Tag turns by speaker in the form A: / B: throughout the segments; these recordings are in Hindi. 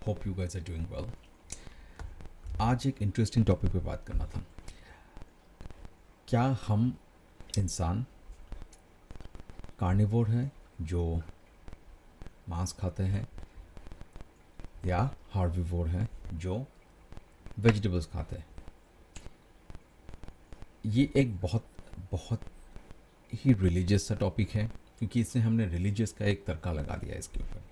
A: Hope you guys are doing well. आज एक इंटरेस्टिंग टॉपिक पे बात करना था। क्या हम इंसान कार्निवोर हैं जो मांस खाते हैं, या हार्बिवोर हैं जो वेजिटेबल्स खाते हैं? ये एक बहुत बहुत ही रिलीजियस सा टॉपिक है, क्योंकि इससे हमने रिलीजियस का एक तड़का लगा दिया इसके ऊपर।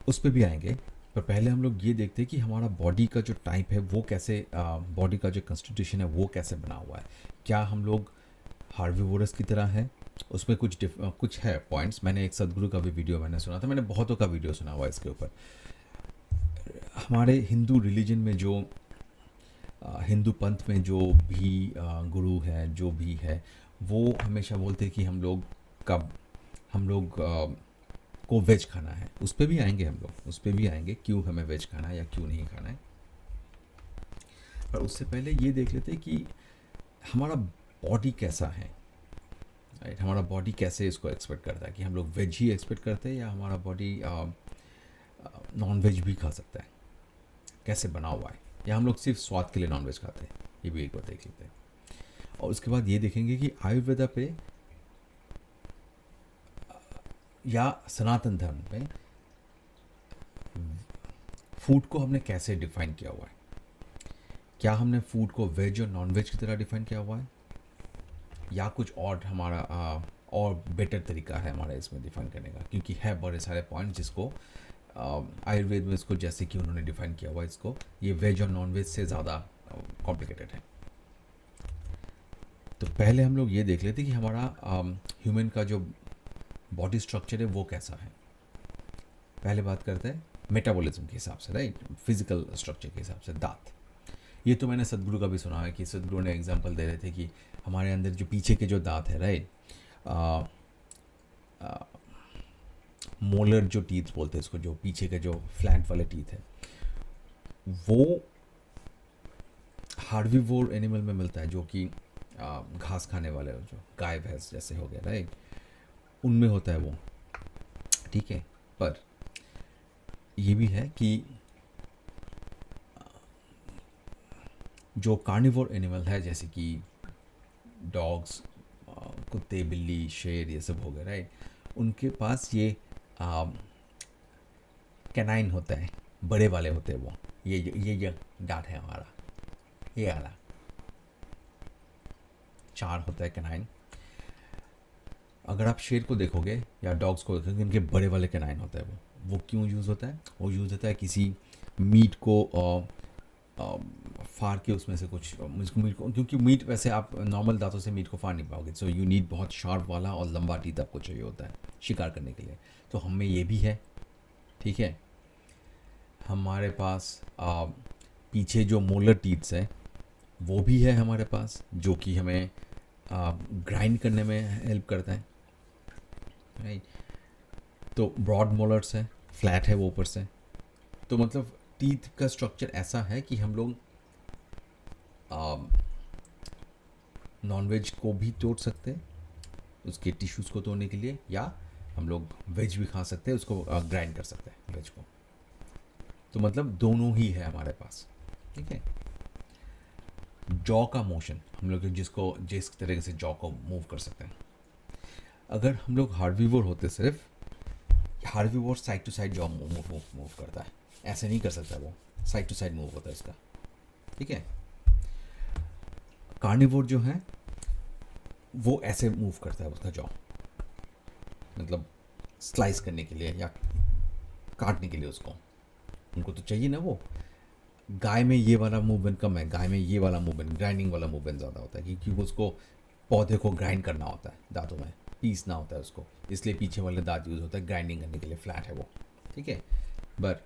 A: उस पर भी आएंगे, पर पहले हम लोग ये देखते हैं कि हमारा बॉडी का जो टाइप है वो कैसे, बॉडी का जो कंस्टिट्यूशन है वो कैसे बना हुआ है। क्या हम लोग हार्बिवोरस की तरह है? उसमें कुछ है पॉइंट्स। मैंने एक सदगुरु का भी वीडियो मैंने सुना था, मैंने बहुतों का वीडियो सुना हुआ है इसके ऊपर। हमारे हिंदू रिलीजन में जो हिंदू पंथ में जो भी गुरु है, जो भी है, वो हमेशा बोलते हैं कि हम लोग को वेज खाना है। उस पर भी आएंगे, हम लोग उस पर भी आएंगे क्यों हमें वेज खाना है या क्यों नहीं खाना है। पर उससे पहले ये देख लेते हैं कि हमारा बॉडी कैसा है। राइट, हमारा बॉडी कैसे इसको एक्सपेक्ट करता है कि हम लोग वेज ही एक्सपेक्ट करते हैं, या हमारा बॉडी नॉन वेज भी खा सकता है, कैसे बना हुआ है, या हम लोग सिर्फ स्वाद के लिए नॉन वेज खाते हैं। ये भी एक बार देख लेते हैं। और उसके बाद ये देखेंगे कि आयुर्वेदा पे या सनातन धर्म पे फूड को हमने कैसे डिफाइन किया हुआ है। क्या हमने फूड को वेज और नॉन वेज की तरह डिफाइन किया हुआ है, या कुछ और हमारा और बेटर तरीका है हमारा इसमें डिफाइन करने का? क्योंकि है बड़े सारे पॉइंट जिसको आयुर्वेद में इसको जैसे कि उन्होंने डिफाइन किया हुआ है, इसको ये वेज और नॉन वेज से ज़्यादा कॉम्प्लिकेटेड है। तो पहले हम लोग ये देख लेते कि हमारा ह्यूमन का जो बॉडी स्ट्रक्चर है वो कैसा है। पहले बात करते हैं मेटाबॉलिज्म के हिसाब से, राइट, फिजिकल स्ट्रक्चर के हिसाब से। दांत, ये तो मैंने सदगुरु का भी सुना है कि सदगुरु ने एग्जांपल दे रहे थे कि हमारे अंदर जो पीछे के जो दांत है, राइट, मोलर जो टीथ बोलते हैं इसको, जो पीछे के जो फ्लैट वाले टीथ है, वो हार्बिवोर एनिमल में मिलता है, जो कि घास खाने वाले, जो गाय भैंस जैसे हो गया, राइट, उनमें होता है वो। ठीक है, पर ये भी है कि जो कार्निवोर एनिमल है, जैसे कि डॉग्स, कुत्ते, बिल्ली, शेर, ये सब हो गए, राइट, उनके पास ये कैनाइन होता है, बड़े वाले होते हैं वो। ये डांट है हमारा, ये वाला चार होता है कैनाइन। अगर आप शेर को देखोगे या डॉग्स को देखोगे, इनके बड़े वाले कैनाइन होता है वो क्यों यूज़ होता है? वो यूज़ होता है किसी मीट को फाड़ के उसमें से कुछ मीट को, क्योंकि मीट वैसे आप नॉर्मल दांतों से मीट को फाड़ नहीं पाओगे, सो यू नीड बहुत शार्प वाला और लंबा टीथ आपको चाहिए होता है शिकार करने के लिए। तो हमें ये भी है, ठीक है। हमारे पास पीछे जो मोलर टीथ्स है वो भी है हमारे पास, जो कि हमें ग्राइंड करने में हेल्प करता है, राइट। तो ब्रॉड मोलर्स है, फ्लैट है वो ऊपर से। तो मतलब टीथ का स्ट्रक्चर ऐसा है कि हम लोग नॉन वेज को भी तोड़ सकते हैं उसके टिश्यूज़ को तोड़ने के लिए, या हम लोग वेज भी खा सकते हैं, उसको ग्राइंड कर सकते हैं वेज को। तो मतलब दोनों ही है हमारे पास, ठीक है। जॉ का मोशन, हम लोग जिस तरीके से जॉ को मूव कर सकते हैं। अगर हम लोग हार्बिवोर होते, सिर्फ herbivore side to side jaw move करता है, ऐसे नहीं कर सकता, वो साइड टू साइड मूव होता है इसका, ठीक है। कार्निवोर जो है वो ऐसे मूव करता है उसका जॉ, मतलब स्लाइस करने के लिए या काटने के लिए उसको, उनको तो चाहिए ना वो। गाय में ये वाला मूवमेंट कम है, गाय में ये वाला मूवमेंट, ग्राइंडिंग वाला मूवमेंट ज़्यादा होता है, क्योंकि उसको पौधे को ग्राइंड करना होता है दांतों में, पीसना होता है उसको, इसलिए पीछे वाले दांत यूज़ होता है ग्राइंडिंग करने के लिए, फ्लैट है वो, ठीक है। बट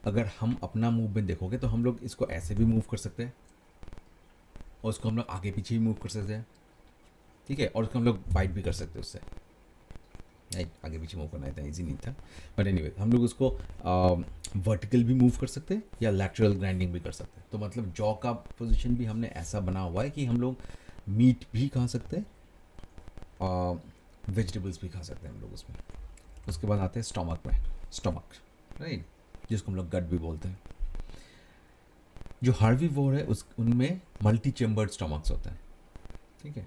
A: अगर हम अपना मूवमेंट देखोगे तो हम लोग इसको ऐसे भी मूव कर सकते हैं, और उसको हम लोग आगे पीछे भी मूव कर सकते हैं, ठीक है। और उसको हम लोग बाइट भी कर सकते हैं उससे, राइट। आगे पीछे मूव करना इतना ईजी नहीं था, बट एनीवे हम लोग उसको वर्टिकल भी मूव कर सकते हैं या लैटरल ग्राइंडिंग भी कर सकते हैं। तो मतलब जॉ का पोजीशन भी हमने ऐसा बना हुआ है कि हम लोग मीट भी खा सकते हैं और वेजिटेबल्स भी खा सकते हैं हम लोग उसमें। उसके बाद आते हैं स्टमक में। स्टमक राइट, जिसको हम लोग गट भी बोलते हैं। जो हार्वीवोर है उस उनमें मल्टी चेम्बर्ड स्टमक्स होते हैं, ठीक है।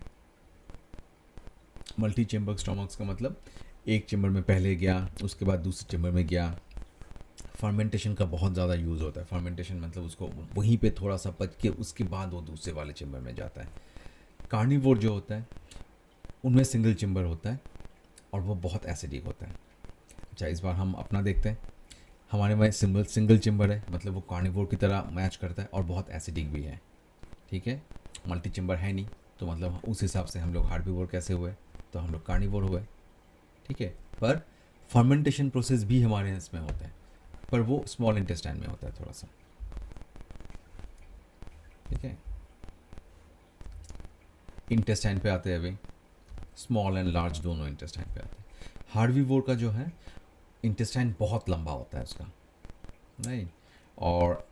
A: मल्टी चेम्बर्ड स्टमक्स का मतलब एक चेम्बर में पहले गया, उसके बाद दूसरे चेम्बर में गया। फर्मेंटेशन का बहुत ज़्यादा यूज़ होता है। फर्मेंटेशन मतलब उसको वहीं पे थोड़ा सा पच के उसके बाद वो दूसरे वाले चेम्बर में जाता है। कार्निवोर जो होता है उनमें सिंगल चेम्बर होता है और वो बहुत एसिडिक होता है। अच्छा, इस बार हम अपना देखते हैं। हमारे में सिंगल सिंगल चेम्बर है, मतलब वो कार्निवोर की तरह मैच करता है और बहुत एसिडिक भी है, ठीक है। मल्टी चेम्बर है नहीं, तो मतलब उस हिसाब से हम लोग हार्बीवोर कैसे हुए, तो हम लोग कार्निवोर हुए, ठीक है। पर फर्मेंटेशन प्रोसेस भी हमारे इसमें होता है, पर वो स्मॉल इंटेस्टाइन में होता है थोड़ा सा, ठीक है। इंटेस्टाइन पे आते हैं अभी, स्मॉल एंड लार्ज दोनों इंटेस्टाइन पे आते हैं। हार्बीवोर का जो है इंटेस्टाइन बहुत लंबा होता है उसका, नहीं, और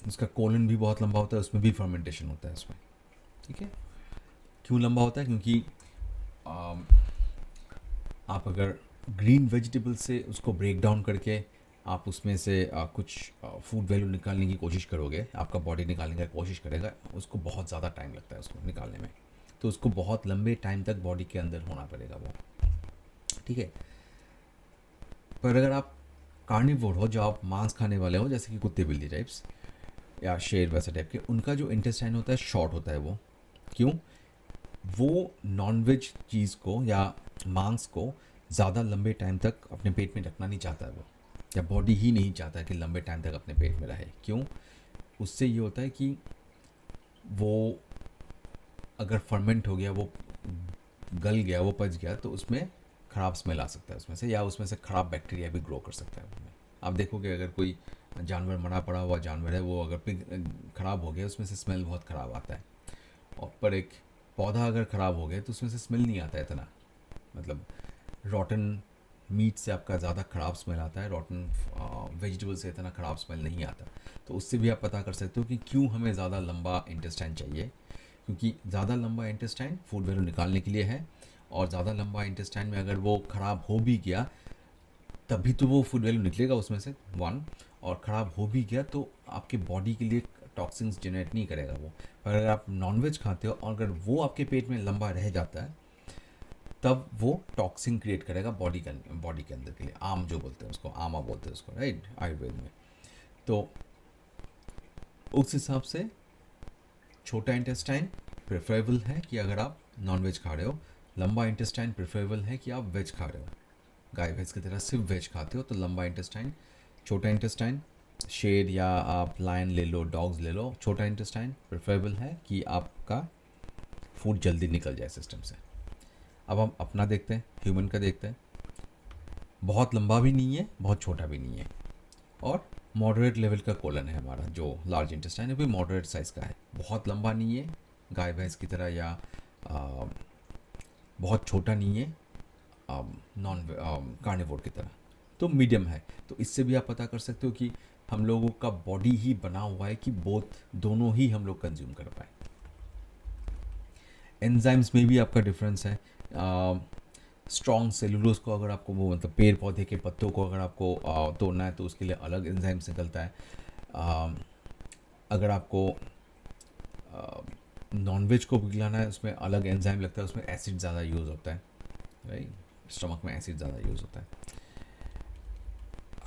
A: उसका कोलन भी बहुत लंबा होता है, उसमें भी फर्मेंटेशन होता है उसमें, ठीक है। क्यों लंबा होता है? क्योंकि आम, आप अगर ग्रीन वेजिटेबल से उसको ब्रेक डाउन करके आप उसमें से कुछ फूड वैल्यू निकालने की कोशिश करोगे, आपका बॉडी निकालने की कोशिश करेगा, उसको बहुत ज़्यादा टाइम लगता है उसको निकालने में, तो उसको बहुत लंबे टाइम तक बॉडी के अंदर होना पड़ेगा वो, ठीक है। पर अगर आप कार्निवोर हो, जो आप मांस खाने वाले हो, जैसे कि कुत्ते बिल्ली टाइप्स या शेर वैसे टाइप के, उनका जो इंटेस्टाइन होता है शॉर्ट होता है। वो क्यों? वो नॉनवेज चीज़ को या मांस को ज़्यादा लंबे टाइम तक अपने पेट में रखना नहीं चाहता है वो, या बॉडी ही नहीं चाहता है कि लंबे टाइम तक अपने पेट में रहे। क्यों? उससे ये होता है कि वो अगर फर्मेंट हो गया, वो गल गया, वो पच गया, तो उसमें ख़राब स्मेल आ सकता है उसमें से, या उसमें से ख़राब बैक्टीरिया भी ग्रो कर सकता है उसमें। आप देखोगे अगर कोई जानवर मरा पड़ा हुआ जानवर है, वो अगर पिग ख़राब हो गया, उसमें से स्मेल बहुत ख़राब आता है। और पर एक पौधा अगर ख़राब हो गया तो उसमें से स्मेल नहीं आता है इतना, मतलब रॉटन मीट से आपका ज़्यादा ख़राब स्मेल आता है, रॉटन वेजिटेबल से इतना ख़राब स्मेल नहीं आता। तो उससे भी आप पता कर सकते हो कि क्यों हमें ज़्यादा लंबा इंटेस्टाइन चाहिए, क्योंकि ज़्यादा लंबा इंटेस्टाइन फूड वैल्यू निकालने के लिए है, और ज़्यादा लंबा इंटेस्टाइन में अगर वो ख़राब हो भी गया तभी तो वो फूड वैल्यू निकलेगा उसमें से वन, और ख़राब हो भी गया तो आपके बॉडी के लिए टॉक्सिन्स जनरेट नहीं करेगा वो। पर अगर आप नॉनवेज खाते हो और अगर वो आपके पेट में लंबा रह जाता है, तब वो टॉक्सिन क्रिएट करेगा बॉडी के अंदर के लिए। आम जो बोलते हैं उसको, आमा बोलते हैं उसको, राइट, आयुर्वेद में। तो उस हिसाब से छोटा इंटेस्टाइन प्रेफरेबल है कि अगर आप नॉनवेज खा रहे हो, लंबा इंटेस्टाइन प्रेफरेबल है कि आप वेज खा रहे हो। गाय भैंस की तरह सिर्फ वेज खाते हो तो लंबा इंटेस्टाइन, छोटा इंटेस्टाइन, शेर या आप लायन ले लो, डॉग्स ले लो, छोटा इंटेस्टाइन प्रेफरेबल है कि आपका फूड जल्दी निकल जाए सिस्टम से। अब हम अपना देखते हैं, ह्यूमन का देखते हैं। बहुत लंबा भी नहीं है, बहुत छोटा भी नहीं है, और मॉडरेट लेवल का कोलन है हमारा। जो लार्ज इंटेस्टाइन है वो मॉडरेट साइज़ का है, बहुत लंबा नहीं है गाय भैंस की तरह, या आ, बहुत छोटा नहीं है नॉन कार्निवोर की तरह, तो मीडियम है। तो इससे भी आप पता कर सकते हो कि हम लोगों का बॉडी ही बना हुआ है कि बोथ दोनों ही हम लोग कंज्यूम कर पाए। एंजाइम्स में भी आपका डिफरेंस है। स्ट्रॉन्ग सेलुलोज को अगर आपको, वो मतलब पेड़ पौधे के पत्तों को अगर आपको तोड़ना है तो उसके लिए अलग एंजाइम्स निकलता है। अगर आपको नॉनवेज को पिघलाना है, उसमें अलग एंजाइम लगता है, उसमें एसिड ज़्यादा यूज़ होता है, राइट, स्टमक में एसिड ज़्यादा यूज़ होता है।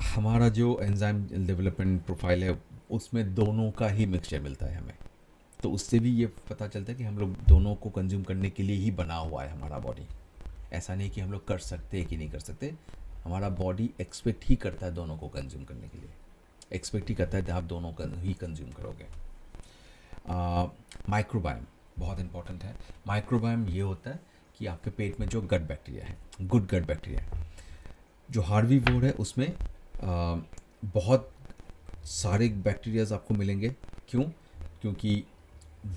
A: हमारा जो एंजाइम डेवलपमेंट प्रोफाइल है उसमें दोनों का ही मिक्सचर मिलता है हमें, तो उससे भी ये पता चलता है कि हम लोग दोनों को कंज्यूम करने के लिए ही बना हुआ है हमारा बॉडी। ऐसा नहीं कि हम लोग कर सकते हैं कि नहीं कर सकते, हमारा बॉडी एक्सपेक्ट ही करता है दोनों को कंज्यूम करने के लिए, एक्सपेक्ट ही करता है कि आप दोनों ही कंज्यूम करोगे। माइक्रोबायोम बहुत इंपॉर्टेंट है। माइक्रोबायोम ये होता है कि आपके पेट में जो गट बैक्टीरिया है, गुड गट बैक्टीरिया है, जो हार्वीवोर है उसमें बहुत सारे बैक्टीरियाज आपको मिलेंगे। क्यों? क्योंकि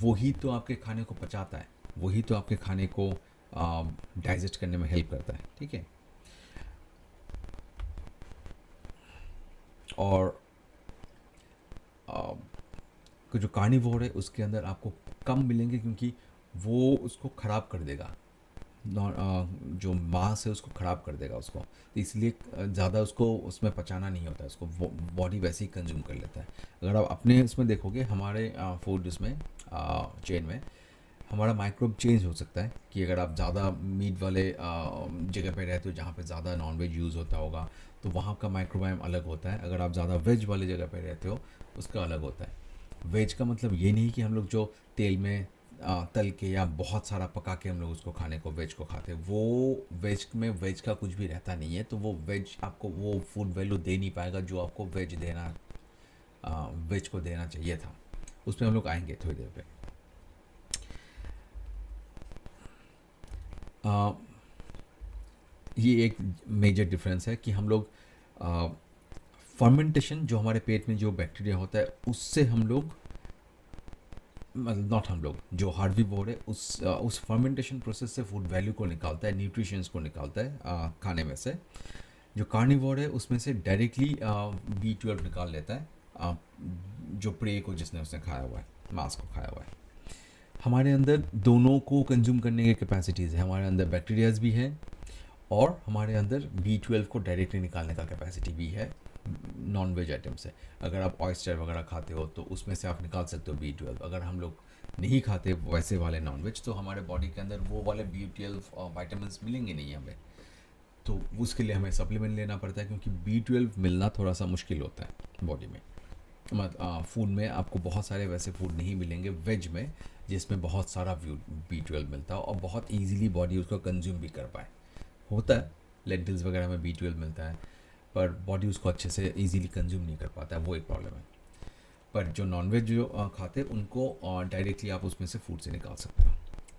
A: वही तो आपके खाने को पचाता है, वही तो आपके खाने को डाइजेस्ट करने में हेल्प करता है, ठीक है। और जो कार्निवोर है उसके अंदर आपको कम मिलेंगे, क्योंकि वो उसको ख़राब कर देगा, जो मांस है उसको ख़राब कर देगा उसको, तो इसलिए ज़्यादा उसको उसमें पचाना नहीं होता है, उसको बॉडी वैसे ही कंज्यूम कर लेता है। अगर आप अपने इसमें देखोगे हमारे फूड इसमें चेन में हमारा माइक्रोब चेंज हो सकता है कि अगर आप ज़्यादा मीट वाले जगह पे रहते हो जहाँ पे ज़्यादा नॉनवेज यूज़ होता होगा तो वहाँ का माइक्रोबायोम अलग होता है। अगर आप ज़्यादा वेज वाले जगह पे रहते हो उसका अलग होता है। वेज का मतलब ये नहीं कि हम लोग जो तेल में तल के या बहुत सारा पका के हम लोग उसको खाने को वेज को खाते हैं, वो वेज में वेज का कुछ भी रहता नहीं है, तो वो वेज आपको वो फूड वैल्यू दे नहीं पाएगा जो आपको वेज को देना चाहिए था। उस पर हम लोग आएंगे थोड़ी देर पे। आ, ये एक मेजर डिफरेंस है कि हम लोग फर्मेंटेशन जो हमारे पेट में जो बैक्टीरिया होता है उससे हम लोग, मतलब नॉट हम लोग, जो हार्वीवोर है उस फर्मेंटेशन प्रोसेस से फूड वैल्यू को निकालता है, न्यूट्रिशंस को निकालता है खाने में से। जो कार्निवोर है उसमें से डायरेक्टली B12 निकाल लेता है जो प्रे को जिसने उसने खाया हुआ है, मांस को खाया हुआ है। हमारे अंदर दोनों को कंज्यूम करने की कैपेसिटीज़ है, हमारे अंदर बैक्टीरियाज भी है और हमारे अंदर B12 को डायरेक्टली निकालने का कैपेसिटी भी है नॉन वेज आइटम से। अगर आप ऑयस्टर वगैरह खाते हो तो उसमें से आप निकाल सकते हो B12। अगर हम लोग नहीं खाते वैसे वाले नॉन वेज तो हमारे बॉडी के अंदर वो वाले B12 वाइटामिन मिलेंगे नहीं हमें, तो उसके लिए हमें सप्लीमेंट लेना पड़ता है क्योंकि B12 मिलना थोड़ा सा मुश्किल होता है बॉडी में। फूड में आपको बहुत सारे वैसे फूड नहीं मिलेंगे वेज में जिसमें बहुत सारा B12 मिलता है और बहुत ईजीली बॉडी उसको कंज्यूम भी कर पाए। होता है लेंटिल्स वगैरह में B12 मिलता है पर बॉडी उसको अच्छे से इजीली कंज्यूम नहीं कर पाता है, वो एक प्रॉब्लम है। पर जो नॉनवेज जो खाते हैं उनको डायरेक्टली आप उसमें से फूड से निकाल सकते हो।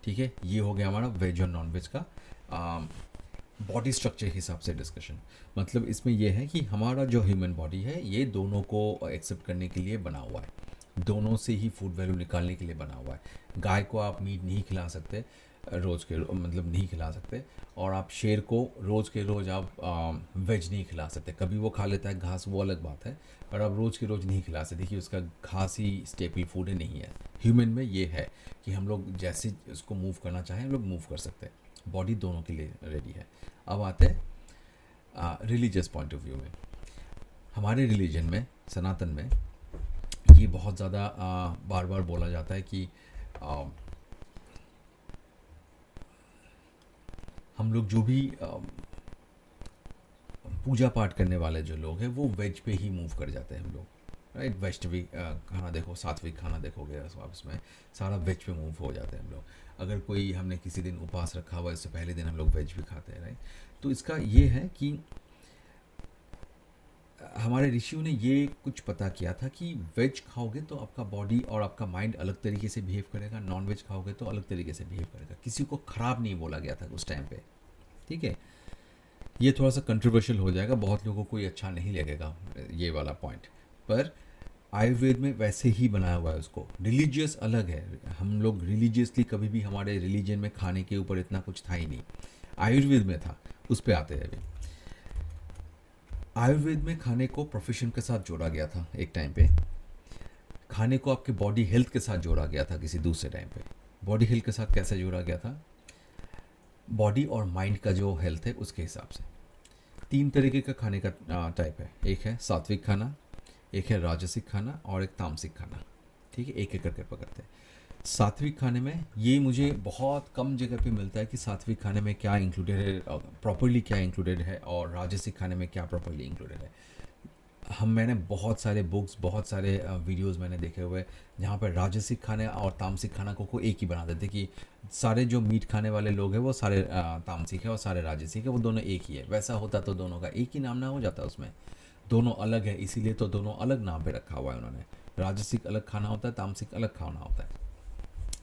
A: ठीक है, ये हो गया हमारा वेज और नॉनवेज का बॉडी स्ट्रक्चर के हिसाब से डिस्कशन। मतलब इसमें यह है कि हमारा जो ह्यूमन बॉडी है ये दोनों को एक्सेप्ट करने के लिए बना हुआ है, दोनों से ही फूड वैल्यू निकालने के लिए बना हुआ है। गाय को आप मीट नहीं खिला सकते रोज़ के मतलब नहीं खिला सकते, और आप शेर को रोज़ के रोज़ आप वेज नहीं खिला सकते। कभी वो खा लेता है घास, वो अलग बात है, पर आप रोज़ के रोज़ नहीं खिला सकते। देखिए उसका घास ही स्टेपल फूड है नहीं है। ह्यूमन में ये है कि हम लोग जैसे उसको मूव करना चाहें हम लोग मूव कर सकते हैं, बॉडी दोनों के लिए रेडी है। अब आते हैं रिलीजियस पॉइंट ऑफ व्यू में। हमारे रिलीजन में, सनातन में, ये बहुत ज़्यादा बार बार बोला जाता है कि हम लोग जो भी पूजा पाठ करने वाले जो लोग हैं वो वेज पे ही मूव कर जाते हैं हम लोग, राइट। वैष्णवी खाना देखो, सात्विक खाना देखोगे आप इसमें सारा वेज पे मूव हो जाते हैं हम लोग। अगर कोई हमने किसी दिन उपवास रखा हुआ इससे पहले दिन हम लोग वेज भी खाते हैं, राइट। तो इसका ये है कि हमारे ऋषियों ने ये कुछ पता किया था कि वेज खाओगे तो आपका बॉडी और आपका माइंड अलग तरीके से बिहेव करेगा, नॉन वेज खाओगे तो अलग तरीके से बिहेव करेगा। किसी को ख़राब नहीं बोला गया था उस टाइम पे, ठीक है। ये थोड़ा सा कंट्रोवर्शियल हो जाएगा, बहुत लोगों को ये अच्छा नहीं लगेगा ये वाला पॉइंट, पर आयुर्वेद में वैसे ही बनाया हुआ है उसको। रिलीजियस अलग है, हम लोग रिलीजियसली कभी भी हमारे रिलीजन में खाने के ऊपर इतना कुछ था ही नहीं, आयुर्वेद में था। उस पर आते हैं अभी। आयुर्वेद में खाने को प्रोफेशन के साथ जोड़ा गया था एक टाइम पे, खाने को आपके बॉडी हेल्थ के साथ जोड़ा गया था किसी दूसरे टाइम पे। बॉडी हेल्थ के साथ कैसे जोड़ा गया था? बॉडी और माइंड का जो हेल्थ है उसके हिसाब से। 3 तरीके का खाने का टाइप है, एक है सात्विक खाना, एक है राजसिक खाना और एक तामसिक खाना, ठीक है। एक एक करके पकड़ते हैं। सात्विक खाने में ये मुझे बहुत कम जगह पे मिलता है कि सात्विक खाने में क्या इंक्लूडेड है, प्रॉपर्ली क्या इंक्लूडेड है, और राजसिक खाने में क्या प्रॉपर्ली इंक्लूडेड है। मैंने बहुत सारे बुक्स, बहुत सारे वीडियोस मैंने देखे हुए जहाँ पर राजसिक खाने और तामसिक खाना को एक ही बना देते कि सारे जो मीट खाने वाले लोग हैं वो सारे तामसिक है और सारे राजसिक है, वो दोनों एक ही है। वैसा होता तो दोनों का एक ही नाम ना हो जाता, उसमें दोनों अलग है, इसीलिए तो दोनों अलग नाम पे रखा हुआ है उन्होंने। राजसिक अलग खाना होता है, तामसिक अलग खाना होता है,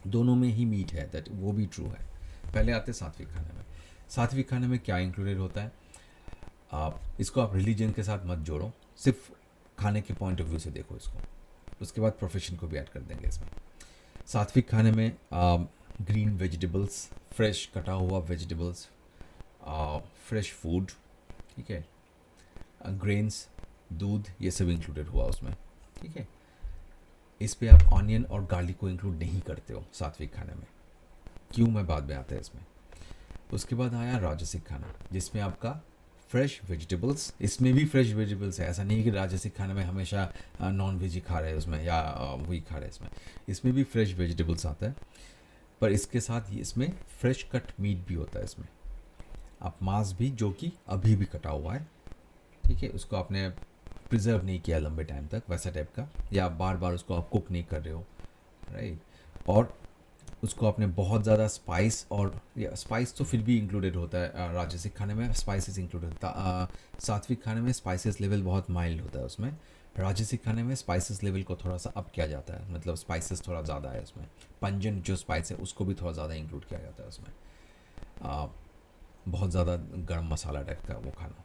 A: दोनों में ही मीट है, दैट वो भी ट्रू है। पहले आते सात्विक खाने में। सात्विक खाने में क्या इंक्लूडेड होता है? आप इसको आप रिलीजन के साथ मत जोड़ो, सिर्फ खाने के पॉइंट ऑफ व्यू से देखो इसको, उसके बाद प्रोफेशन को भी ऐड कर देंगे इसमें। सात्विक खाने में ग्रीन वेजिटेबल्स, फ्रेश कटा हुआ वेजिटेबल्स, फ्रेश फूड, ठीक है, ग्रेन्स, दूध, ये सब इंक्लूडेड हुआ उसमें, ठीक है। इस पे आप ऑनियन और गार्लिक को इंक्लूड नहीं करते हो सात्विक खाने में, क्यों, मैं बाद में आता है इसमें। उसके बाद आया राजसिक खाना, जिसमें आपका फ्रेश वेजिटेबल्स, इसमें भी फ्रेश वेजिटेबल्स है, ऐसा नहीं है कि राजसिक खाने में हमेशा नॉन वेज ही खा रहे हैं उसमें या वही खा रहे हैं इसमें भी फ्रेश वेजिटेबल्स आता है। पर इसके साथ ही इसमें फ्रेश कट मीट भी होता है इसमें, आप मांस भी जो कि अभी भी कटा हुआ है, ठीक है, उसको आपने प्रिजर्व नहीं किया लंबे टाइम तक वैसा टाइप का, या बार बार उसको आप कुक नहीं कर रहे हो, राइट। और उसको आपने बहुत ज़्यादा स्पाइस, और या स्पाइस तो फिर भी इंक्लूडेड होता है राजसिक खाने में, स्पाइसेस इंक्लूडेड होता है। सात्विक खाने में स्पाइसेस लेवल बहुत माइल्ड होता है उसमें, राजसिक खाने में स्पाइसेस लेवल को थोड़ा सा अप किया जाता है, मतलब स्पाइसेस थोड़ा ज़्यादा है उसमें, पंजन जो स्पाइस है उसको भी थोड़ा ज़्यादा इंक्लूड किया जाता है उसमें, आ, बहुत ज़्यादा गर्म मसाला टाइप का वो खाना,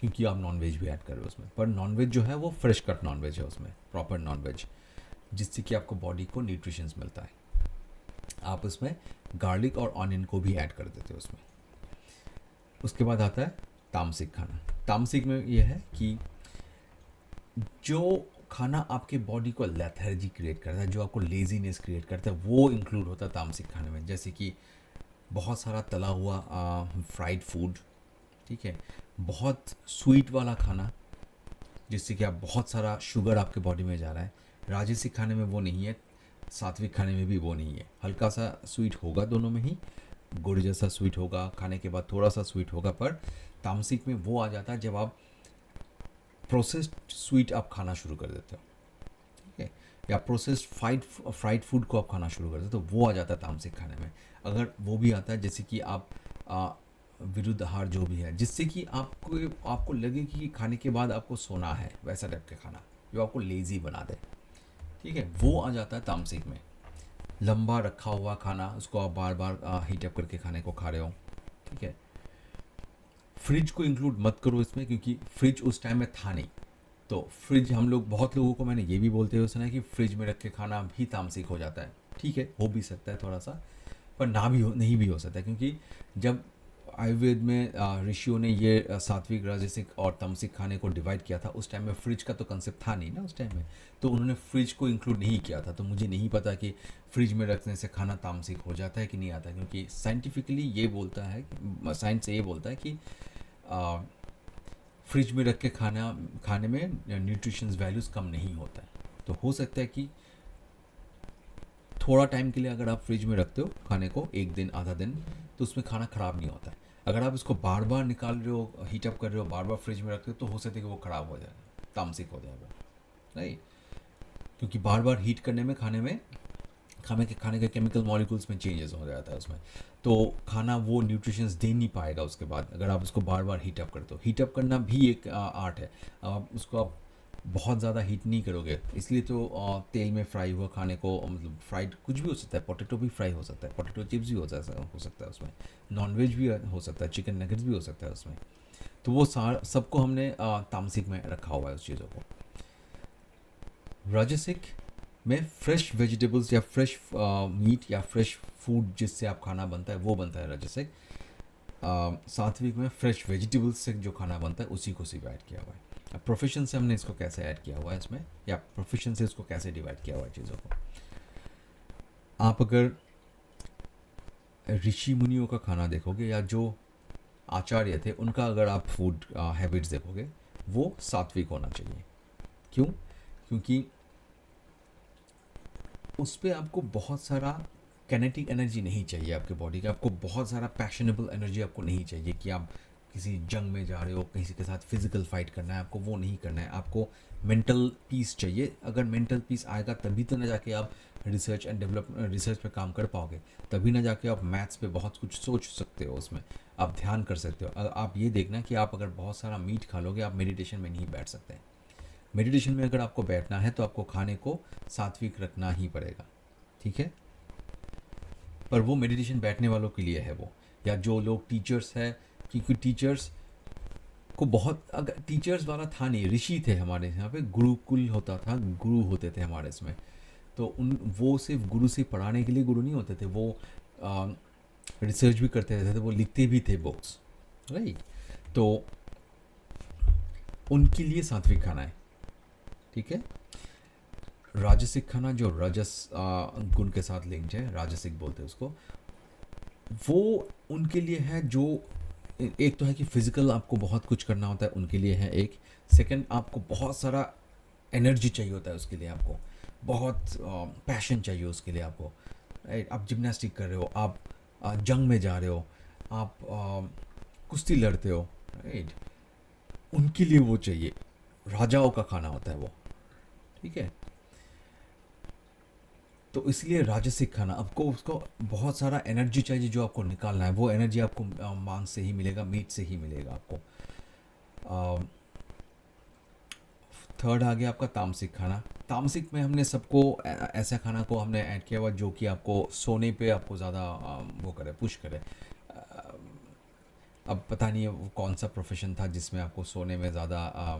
A: क्योंकि आप नॉन वेज भी ऐड कर रहे हो उसमें। पर नॉन वेज जो है वो फ्रेश कट नॉन वेज है उसमें, प्रॉपर नॉन वेज, जिससे कि आपको बॉडी को न्यूट्रिशंस मिलता है। आप उसमें गार्लिक और ऑनियन को भी ऐड कर देते हो उसमें। उसके बाद आता है तामसिक खाना। तामसिक में ये है कि जो खाना आपके बॉडी को लेथर्जी क्रिएट करता है, जो आपको लेजीनेस क्रिएट करता है, वो इंक्लूड होता है तामसिक खाने में। जैसे कि बहुत सारा तला हुआ फ्राइड फूड, ठीक है, बहुत स्वीट वाला खाना, जिससे कि आप बहुत सारा शुगर आपके बॉडी में जा रहा है। राजसिक खाने में वो नहीं है, सात्विक खाने में भी वो नहीं है, हल्का सा स्वीट होगा दोनों में ही, गुड़ जैसा स्वीट होगा, खाने के बाद थोड़ा सा स्वीट होगा। पर तामसिक में वो आ जाता है जब आप प्रोसेस्ड स्वीट आप खाना शुरू कर देते हो, ठीक है, या प्रोसेस्ड फ्राइड फूड को आप खाना शुरू कर देते हो, तो वो आ जाता है तामसिक खाने में। अगर वो भी आता है जैसे कि आप विरुद्ध आहार जो भी है, जिससे कि आपको लगे कि खाने के बाद आपको सोना है, वैसा टाइप का खाना जो आपको लेज़ी बना दे, ठीक है, वो आ जाता है तामसिक में। लंबा रखा हुआ खाना, उसको आप बार बार हीट अप करके खाने को खा रहे हो, ठीक है। फ्रिज को इंक्लूड मत करो इसमें, क्योंकि फ्रिज उस टाइम में था नहीं। तो फ्रिज, हम लोग बहुत लोगों को मैंने ये भी बोलते हुए सुना है कि फ्रिज में रख के खाना भी तामसिक हो जाता है। ठीक है, हो भी सकता है थोड़ा सा, पर ना भी हो, नहीं भी हो सकता है, क्योंकि जब आयुर्वेद में ऋषियों ने ये सात्विक राजसिक और तामसिक खाने को डिवाइड किया था, उस टाइम में फ्रिज का तो कंसेप्ट था नहीं ना उस टाइम में, तो उन्होंने फ्रिज को इंक्लूड नहीं किया था। तो मुझे नहीं पता कि फ्रिज में रखने से खाना तामसिक हो जाता है कि नहीं आता, क्योंकि साइंटिफिकली ये बोलता है, साइंस ये बोलता है कि फ्रिज में रख के खाने में न्यूट्रिशंस वैल्यूज़ कम नहीं होता है। तो हो सकता है कि थोड़ा टाइम के लिए अगर आप फ्रिज में रखते हो खाने को, एक दिन आधा दिन, तो उसमें खाना ख़राब नहीं होता है। अगर आप इसको बार बार निकाल रहे हो, हीट अप कर रहे हो, बार बार फ्रिज में रखते हो, तो हो सकता है कि वो ख़राब हो जाएगा, तामसिक हो जाएगा, राइट। क्योंकि बार बार हीट करने में खाने के केमिकल मॉलिक्यूल्स में चेंजेस हो जाता है उसमें, तो खाना वो न्यूट्रिशंस दे नहीं पाएगा उसके बाद, अगर आप उसको बार बार हीट अप करते हो। हीट अप करना भी एक आर्ट है, उसको आप बहुत ज़्यादा हीट नहीं करोगे, इसलिए तो तेल में फ्राई हुआ खाने को, मतलब फ्राइड कुछ भी हो सकता है, पोटैटो भी फ्राई हो सकता है, पोटैटो चिप्स भी हो सकता है उसमें, नॉनवेज भी हो सकता है, चिकन नगेट्स भी हो सकता है उसमें। तो वो सबको हमने तामसिक में रखा हुआ है उस चीज़ों को। राजसिक में फ्रेश वेजिटेबल्स या फ्रेश मीट या फ्रेश फूड जिससे आप खाना बनता है वो बनता है राजसिक। सात्विक में फ्रेश वेजिटेबल्स से जो खाना बनता है उसी को सिर्फ ऐड किया हुआ है। अब प्रोफेशन से हमने इसको कैसे ऐड किया हुआ है इसमें, या प्रोफेशन से इसको कैसे डिवाइड किया हुआ है चीज़ों को। आप अगर ऋषि मुनियों का खाना देखोगे, या जो आचार्य थे उनका अगर आप फूड हैबिट्स देखोगे, वो सात्विक होना चाहिए। क्यों? क्योंकि उस पर आपको बहुत सारा कैनेटिक एनर्जी नहीं चाहिए आपके बॉडी का, आपको बहुत सारा पैशनेबल एनर्जी आपको नहीं चाहिए कि आप किसी जंग में जा रहे हो, किसी के साथ फिजिकल फाइट करना है, आपको वो नहीं करना है, आपको मेंटल पीस चाहिए। अगर मेंटल पीस आएगा तभी तो ना जाके आप रिसर्च पे काम कर पाओगे, तभी ना जाके आप मैथ्स पे बहुत कुछ सोच सकते हो, उसमें आप ध्यान कर सकते हो। आप ये देखना कि आप अगर बहुत सारा मीट खा लोगे, आप मेडिटेशन में नहीं बैठ सकते। मेडिटेशन में अगर आपको बैठना है तो आपको खाने को सात्विक रखना ही पड़ेगा, ठीक है। पर वो मेडिटेशन बैठने वालों के लिए है वो, या जो लोग टीचर्स है, क्योंकि टीचर्स को बहुत, अगर टीचर्स वाला था नहीं, ऋषि थे हमारे यहाँ पे, गुरुकुल होता था, गुरु होते थे हमारे इसमें। तो वो सिर्फ गुरु से पढ़ाने के लिए गुरु नहीं होते थे, वो रिसर्च भी करते रहते थे, वो लिखते भी थे बुक्स, राइट। तो उनके लिए सात्विक खाना है, ठीक है। राजसिक खाना जो रजस गुण के साथ लिंक्ड है, राजसिक बोलते हैं उसको, वो उनके लिए है जो एक तो है कि फिजिकल आपको बहुत कुछ करना होता है, उनके लिए है एक। सेकंड, आपको बहुत सारा एनर्जी चाहिए होता है उसके लिए, आपको बहुत पैशन चाहिए उसके लिए आपको, राइट। आप जिम्नास्टिक कर रहे हो, आप जंग में जा रहे हो, आप कुश्ती लड़ते हो, राइट। उनके लिए वो चाहिए, राजाओं का खाना होता है वो, ठीक है। तो इसलिए राजसिक खाना, आपको उसको बहुत सारा एनर्जी चाहिए जो आपको निकालना है। वो एनर्जी आपको मांस से ही मिलेगा, मीट से ही मिलेगा आपको। थर्ड आ गया आपका तामसिक खाना। तामसिक में हमने सबको ऐसा खाना को हमने ऐड किया हुआ जो कि आपको सोने पे आपको ज़्यादा वो करे, पुश करे। अब पता नहीं है वो कौन सा प्रोफेशन था जिसमें आपको सोने में ज़्यादा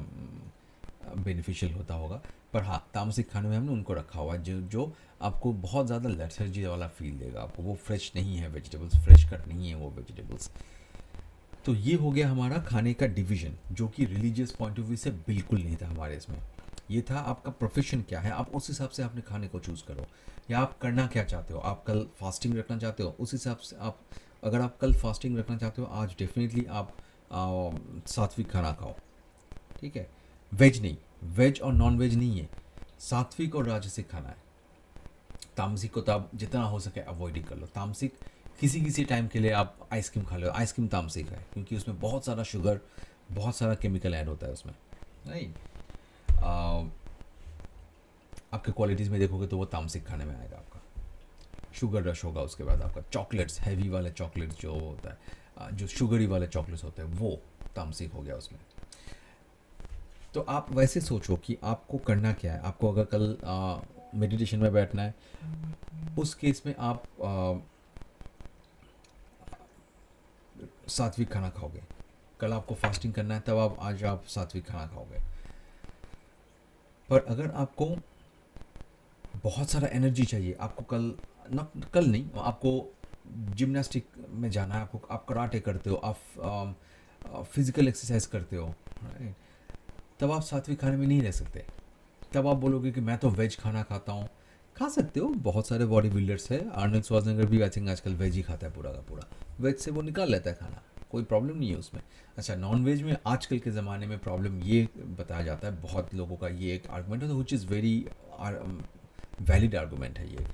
A: बेनिफिशियल होता होगा, पर हाँ, तामसिक खाने में हमने उनको रखा हुआ है जो जो आपको बहुत ज़्यादा लेथर्जी वाला फील देगा आपको। वो फ्रेश नहीं है वेजिटेबल्स, फ्रेश कट नहीं है वो वेजिटेबल्स। तो ये हो गया हमारा खाने का डिवीजन, जो कि रिलीजियस पॉइंट ऑफ व्यू से बिल्कुल नहीं था हमारे इसमें। ये था आपका प्रोफेशन क्या है, आप उस हिसाब से अपने खाने को चूज़ करो, या आप करना क्या चाहते हो। आप कल फास्टिंग रखना चाहते हो, उस हिसाब से आप, अगर आप कल फास्टिंग रखना चाहते हो, आज डेफिनेटली आप सात्विक खाना खाओ, ठीक है। वेज नहीं, वेज और नॉन वेज नहीं है, सात्विक और राजसिक खाना है। तामसिक को तो आप जितना हो सके अवॉइड ही कर लो। तामसिक किसी किसी टाइम के लिए आप आइसक्रीम खा लो, आइसक्रीम तामसिक है क्योंकि उसमें बहुत सारा शुगर, बहुत सारा केमिकल ऐड होता है उसमें, नहीं। आपके क्वालिटीज़ में देखोगे तो वो तामसिक खाने में आएगा आपका। शुगर रश होगा, उसके बाद आपका चॉकलेट्स, हैवी वाले चॉकलेट्स जो होता है, जो शुगरी वाले चॉकलेट्स होते हैं, वो तामसिक हो गया उसमें। तो आप वैसे सोचो कि आपको करना क्या है। आपको अगर कल मेडिटेशन में बैठना है, उस केस में आप सात्विक खाना खाओगे। कल आपको फास्टिंग करना है, तब आप आज आप सात्विक खाना खाओगे। पर अगर आपको बहुत सारा एनर्जी चाहिए, आपको कल, न कल नहीं, आपको जिम्नास्टिक में जाना है, आपको, आप कराटे करते हो, आप फिजिकल एक्सरसाइज करते हो, राइट। तब आप सात्विक खाने में नहीं रह सकते। तब आप बोलोगे कि मैं तो वेज खाना खाता हूँ। खा सकते हो, बहुत सारे बॉडी बिल्डर्स है। आर्नल्ड श्वार्ज़नेगर भी आई थिंक आजकल वेज ही खाता है पूरा का पूरा। वेज से वो निकाल लेता है खाना, कोई प्रॉब्लम नहीं है उसमें। अच्छा, नॉन वेज में आजकल के ज़माने में प्रॉब्लम ये बताया जाता है, बहुत लोगों का ये एक आर्गूमेंट है, which is very valid argument है ये,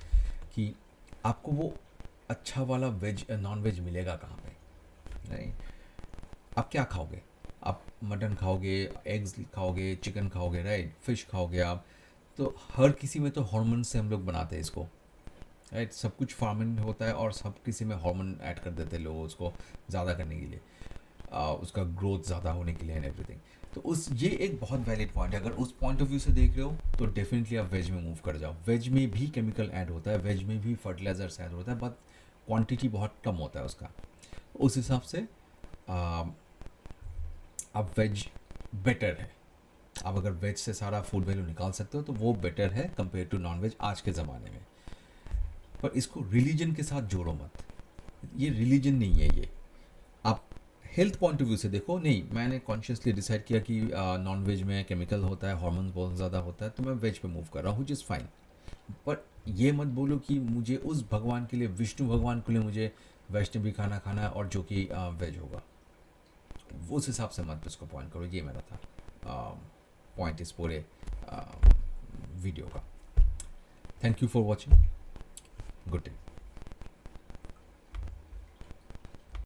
A: कि आपको वो अच्छा वाला वेज नॉन वेज मिलेगा कहाँ पे, नहीं। आप क्या खाओगे? आप मटन खाओगे, एग्स खाओगे, चिकन खाओगे, राइट, फिश खाओगे आप। तो हर किसी में तो हार्मोन से हम लोग बनाते हैं इसको, राइट। सब कुछ फार्मिंग होता है और सब किसी में हार्मोन ऐड कर देते हैं लोग उसको ज़्यादा करने के लिए, उसका ग्रोथ ज़्यादा होने के लिए एंड एवरीथिंग। तो उस, ये एक बहुत वैलिड पॉइंट है। अगर उस पॉइंट ऑफ व्यू से देख रहे हो तो डेफिनेटली आप वेज में मूव कर जाओ। वेज में भी केमिकल ऐड होता है, वेज में भी फर्टिलाइजर्स ऐड होता है, बट क्वांटिटी बहुत कम होता है उसका। उस हिसाब से आ, अब वेज बेटर है। आप अगर वेज से सारा फूड वैल्यू निकाल सकते हो तो वो बेटर है कंपेयर टू नॉन वेज आज के ज़माने में। पर इसको रिलीजन के साथ जोड़ो मत, ये रिलीजन नहीं है ये। आप हेल्थ पॉइंट ऑफ व्यू से देखो, नहीं मैंने कॉन्शियसली डिसाइड किया कि नॉन वेज में केमिकल होता है, हार्मोन बहुत ज़्यादा होता है, तो मैं वेज पे मूव कर रहा हूँ, विच इज़ फाइन। पर ये मत बोलो कि मुझे उस भगवान के लिए, विष्णु भगवान के लिए मुझे वैष्णवी खाना खाना है और जो कि वेज होगा, उस हिसाब से मत उसको पॉइंट करो। ये मेरा था पॉइंट इस पूरे वीडियो का। Thank you for watching, good day.